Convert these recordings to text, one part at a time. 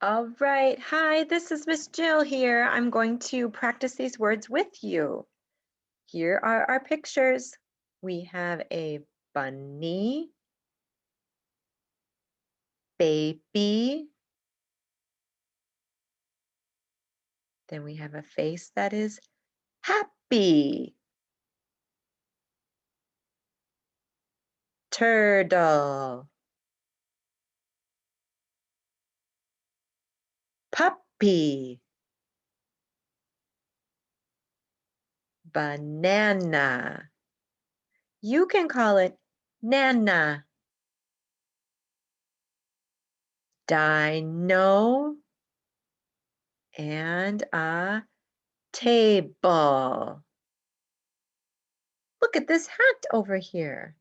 All right. Hi, this is Miss Jill here. I'm going to practice these words with you. Here are our pictures. We have a bunny, baby. Then we have a face that is happy. Turtle, puppy, banana. You can call it Nana. Dino and a table. Look at this hat over here.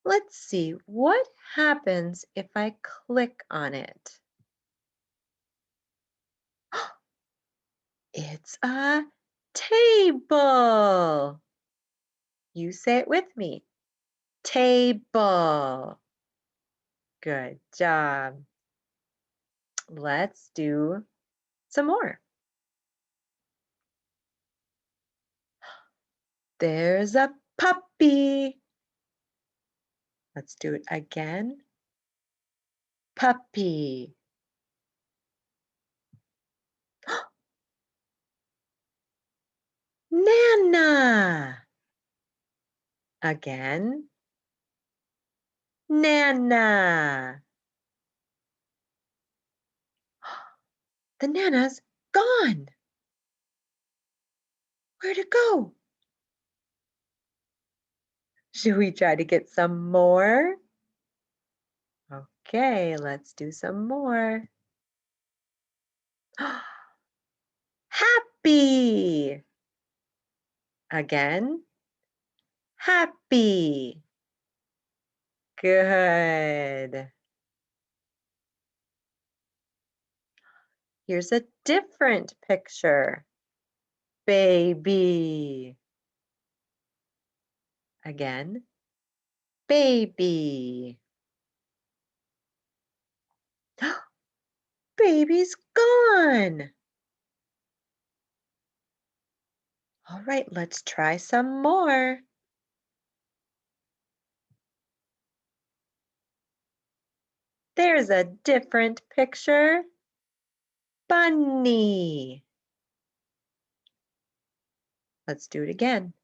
Let's see, what happens if I click on it? It's a table. You say it with me. Table. Good job. Let's do some more. There's a puppy. Let's do it again. Puppy. Nana. Again. Nana. The Nana's gone. Where'd it go? Should we try to get some more? Okay, let's do some more. Happy. Again. Happy. Good. Here's a different picture. Baby. Again. Baby. Baby's gone. All right, let's try some more. There's a different picture. Bunny. Let's do it again.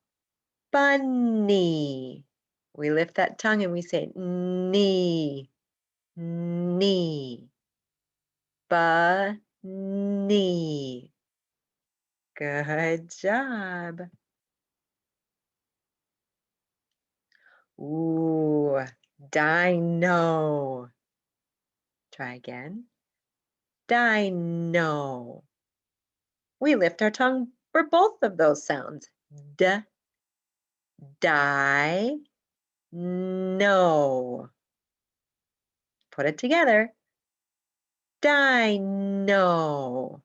Bunny. We lift that tongue and we say knee, knee, bunny. Good job. Ooh, dino. Try again. Dino. We lift our tongue for both of those sounds. D, die, no. Put it together. Dino.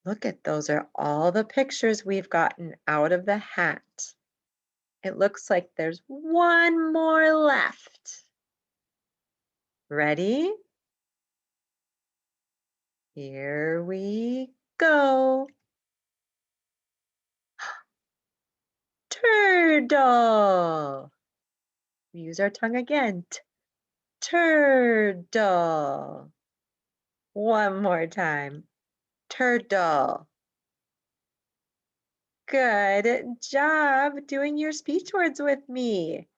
Look at those are all the pictures we've gotten out of the hat. It looks like there's one more left. Ready? Here we go. Turtle. We use our tongue again. Turtle. One more time. Turtle. Good job doing your speech words with me.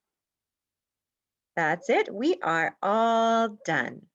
That's it. We are all done.